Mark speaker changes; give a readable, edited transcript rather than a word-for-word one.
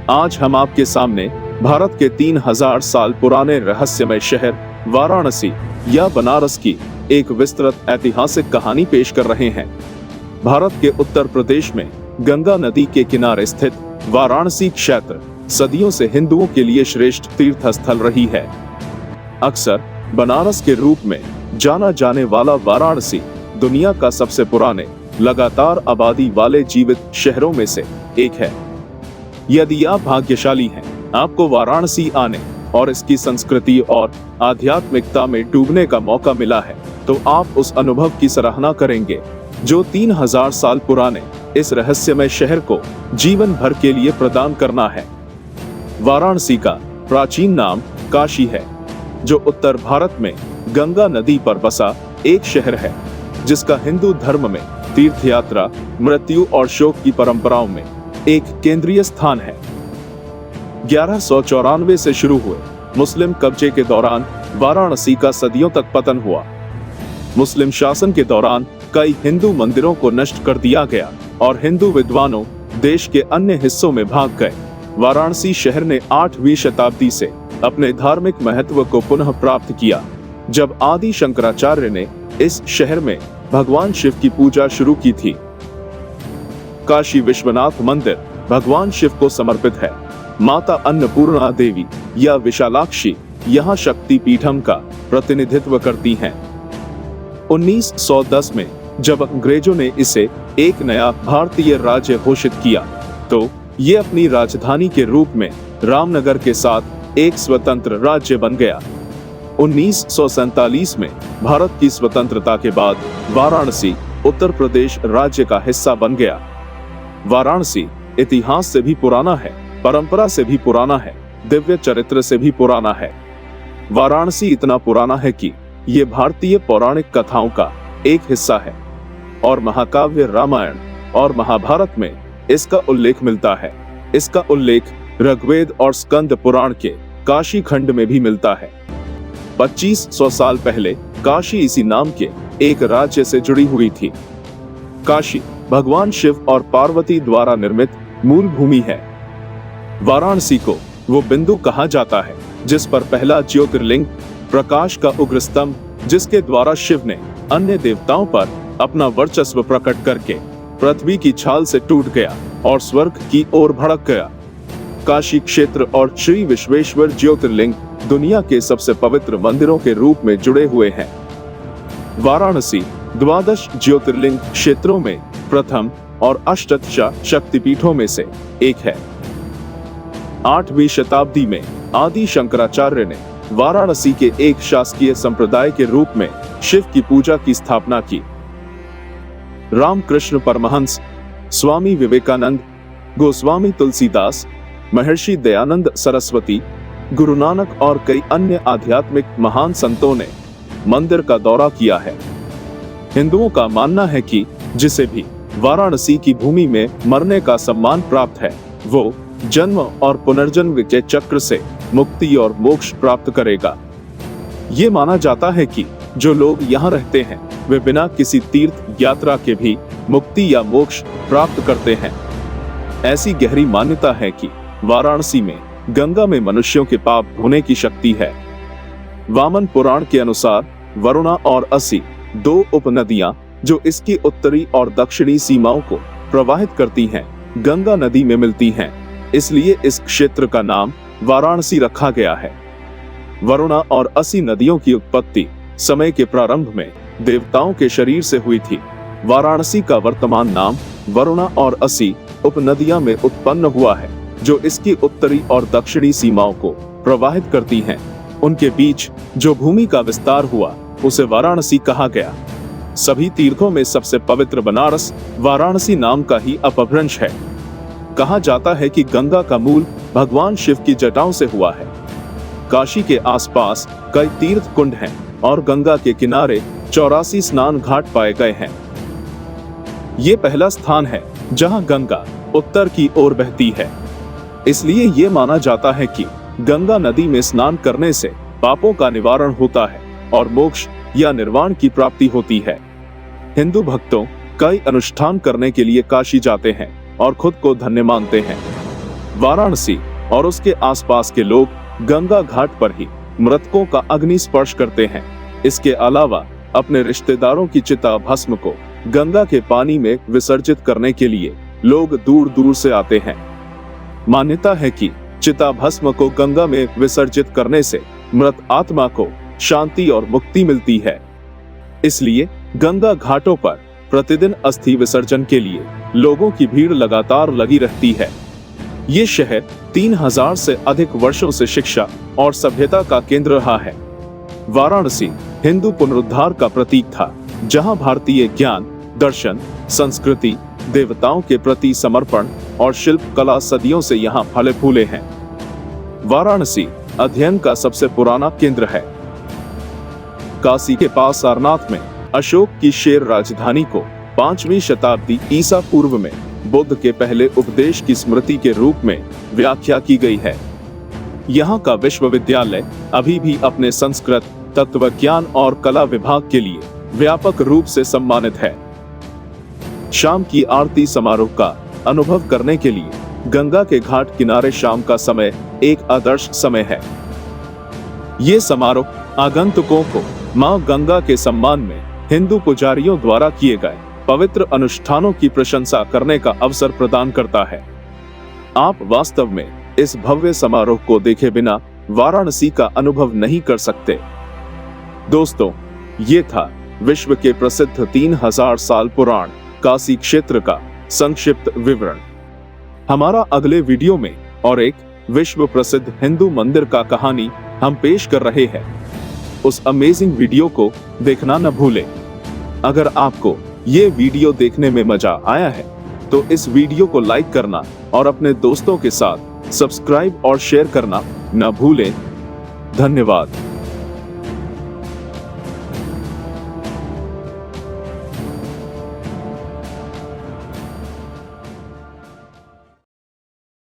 Speaker 1: आज हम आपके सामने भारत के 3000 साल पुराने रहस्यमय शहर वाराणसी या बनारस की एक विस्तृत ऐतिहासिक कहानी पेश कर रहे हैं। भारत के उत्तर प्रदेश में गंगा नदी के किनारे स्थित वाराणसी क्षेत्र सदियों से हिंदुओं के लिए श्रेष्ठ तीर्थ स्थल रही है। अक्सर बनारस के रूप में जाना जाने वाला वाराणसी दुनिया का सबसे पुराने लगातार आबादी वाले जीवित शहरों में से एक है। यदि आप भाग्यशाली हैं, आपको वाराणसी आने और इसकी संस्कृति और आध्यात्मिकता में डूबने का मौका मिला है, तो आप उस अनुभव की सराहना करेंगे जो 3000 साल पुराने इस रहस्यमय शहर को जीवन भर के लिए प्रदान करना है। वाराणसी का प्राचीन नाम काशी है, जो उत्तर भारत में गंगा नदी पर बसा एक शहर है, जिसका हिंदू धर्म में तीर्थ यात्रा, मृत्यु और शोक की परंपराओं में एक केंद्रीय स्थान है। 1194 से शुरू हुए मुस्लिम कब्जे के दौरान वाराणसी का सदियों तक पतन हुआ। मुस्लिम शासन के दौरान कई हिंदू मंदिरों को नष्ट कर दिया गया और हिंदू विद्वानों देश के अन्य हिस्सों में भाग गए। वाराणसी शहर ने 8वीं शताब्दी से अपने धार्मिक महत्व को पुनः प्राप्त किया, जब आदि शंकराचार्य ने इस शहर में भगवान शिव की पूजा शुरू की थी। काशी विश्वनाथ मंदिर भगवान शिव को समर्पित है। माता अन्नपूर्णा देवी या विशालाक्षी यहाँ शक्ति पीठम का प्रतिनिधित्व करती हैं। 1910 में जब अंग्रेजों ने इसे एक नया भारतीय राज्य घोषित किया, तो ये अपनी राजधानी के रूप में रामनगर के साथ एक स्वतंत्र राज्य बन गया। 1947 में भारत की स्वतंत्रता के बाद वाराणसी उत्तर प्रदेश राज्य का हिस्सा बन गया। वाराणसी इतिहास से भी पुराना है, परंपरा से भी पुराना है, दिव्य चरित्र से भी पुराना है। वाराणसी इतना पुराना है कि ये भारतीय पौराणिक कथाओं का एक हिस्सा है और महाकाव्य रामायण और महाभारत में इसका उल्लेख मिलता है। इसका उल्लेख ऋग्वेद और स्कंद पुराण के काशी खंड में भी मिलता है। 2500 साल पहले काशी इसी नाम के एक राज्य से जुड़ी हुई थी। काशी भगवान शिव और पार्वती द्वारा निर्मित मूल भूमि है। वाराणसी को वो बिंदु कहा जाता है जिस पर पहला ज्योतिर्लिंग प्रकाश का उग्र स्तंभ, जिसके द्वारा शिव ने अन्य देवताओं पर अपना वर्चस्व प्रकट करके पृथ्वी की छाल से टूट गया और स्वर्ग की ओर भड़क गया। काशी क्षेत्र और श्री विश्वेश्वर ज्योतिर्लिंग दुनिया के सबसे पवित्र मंदिरों के रूप में जुड़े हुए हैं। वाराणसी 12 ज्योतिर्लिंग क्षेत्रों में प्रथम और अष्टदश शक्तिपीठों में से एक है। 8वीं शताब्दी में आदि शंकराचार्य ने वाराणसी के एक शासकीय संप्रदाय के रूप में शिव की पूजा की स्थापना की। रामकृष्ण परमहंस, स्वामी विवेकानंद, गोस्वामी तुलसीदास, महर्षि दयानंद सरस्वती, गुरु नानक और कई अन्य आध्यात्मिक महान संतों ने मंदिर का दौरा किया है। हिंदुओं का मानना है कि जिसे भी वाराणसी की भूमि में मरने का सम्मान प्राप्त है, वो जन्म और पुनर्जन्म के चक्र से मुक्ति और मोक्ष प्राप्त करेगा। ये माना जाता है कि जो लोग यहाँ रहते हैं, वे बिना किसी तीर्थ यात्रा के भी मुक्ति या मोक्ष प्राप्त करते हैं। ऐसी गहरी मान्यता है कि वाराणसी में गंगा में मनुष्यों के पाप धोने की शक्ति है। वामन पुराण के अनुसार वरुणा और असी 2 उपनदियां जो इसकी उत्तरी और दक्षिणी सीमाओं को प्रवाहित करती हैं, गंगा नदी में मिलती हैं। इसलिए इस क्षेत्र का नाम वाराणसी रखा गया है। वरुणा और असी नदियों की उत्पत्ति समय के प्रारंभ में देवताओं के शरीर से हुई थी। वाराणसी का वर्तमान नाम वरुणा और असी उपनदियां में उत्पन्न हुआ है, जो इसकी उत्तरी और दक्षिणी सीमाओं को प्रवाहित करती हैं। उनके बीच जो भूमि का विस्तार हुआ, उसे वाराणसी कहा गया। सभी तीर्थों में सबसे पवित्र बनारस वाराणसी नाम का ही अपभ्रंश है। कहा जाता है कि गंगा का मूल भगवान शिव की जटाओं से हुआ है। काशी के आसपास कई तीर्थ कुंड हैं और गंगा के किनारे 84 स्नान घाट पाए गए हैं। ये पहला स्थान है जहां गंगा उत्तर की ओर बहती है। इसलिए ये माना जाता है कि गंगा नदी में स्नान करने से पापों का निवारण होता है और मोक्ष या निर्वाण की प्राप्ति होती है। हिंदू भक्तों कई अनुष्ठान करने के लिए काशी जाते हैं और खुद को धन्य मानते हैं। वाराणसी और उसके आसपास के लोग गंगा घाट पर ही मृतकों का अग्नि स्पर्श करते हैं। इसके अलावा अपने रिश्तेदारों की चिता भस्म को गंगा के पानी में विसर्जित करने के लिए लोग दूर दूर से आते हैं। मान्यता है कि चिता भस्म को गंगा में विसर्जित करने से मृत आत्मा को शांति और मुक्ति मिलती है। इसलिए गंगा घाटों पर प्रतिदिन अस्थि विसर्जन के लिए लोगों की भीड़ लगातार लगी रहती है। ये शहर 3000 से अधिक वर्षों से शिक्षा और सभ्यता का केंद्र रहा है। वाराणसी हिंदू पुनरुद्धार का प्रतीक था, जहां भारतीय ज्ञान, दर्शन, संस्कृति, देवताओं के प्रति समर्पण और शिल्प कला सदियों से यहाँ फले फूले हैं। वाराणसी अध्ययन का सबसे पुराना केंद्र है। काशी के पास सारनाथ में अशोक की शेर राजधानी को 5वीं शताब्दी ईसा पूर्व में बुद्ध के पहले उपदेश की स्मृति के रूप में व्याख्या की गई है। यहाँ का विश्वविद्यालय अभी भी अपने संस्कृत, तत्वज्ञान और कला विभाग के लिए व्यापक रूप से सम्मानित है। शाम की आरती समारोह का अनुभव करने के लिए गंगा के घाट किनारे शाम का समय एक आदर्श समय है। ये समारोह आगंतुकों को मां गंगा के सम्मान में हिंदू पुजारियों द्वारा किए गए पवित्र अनुष्ठानों की प्रशंसा करने का अवसर प्रदान करता है। आप वास्तव में इस भव्य समारोह को देखे बिना वाराणसी का अनुभव नहीं कर सकते। दोस्तों, ये था विश्व के प्रसिद्ध 3000 साल पुराण काशी क्षेत्र का संक्षिप्त विवरण। हमारा अगले वीडियो में और एक विश्व प्रसिद्ध हिंदू मंदिर का कहानी हम पेश कर रहे हैं। उस अमेजिंग वीडियो को देखना न भूलें। अगर आपको ये वीडियो देखने में मजा आया है तो इस वीडियो को लाइक करना और अपने दोस्तों के साथ सब्सक्राइब और शेयर करना न भूलें। धन्यवाद।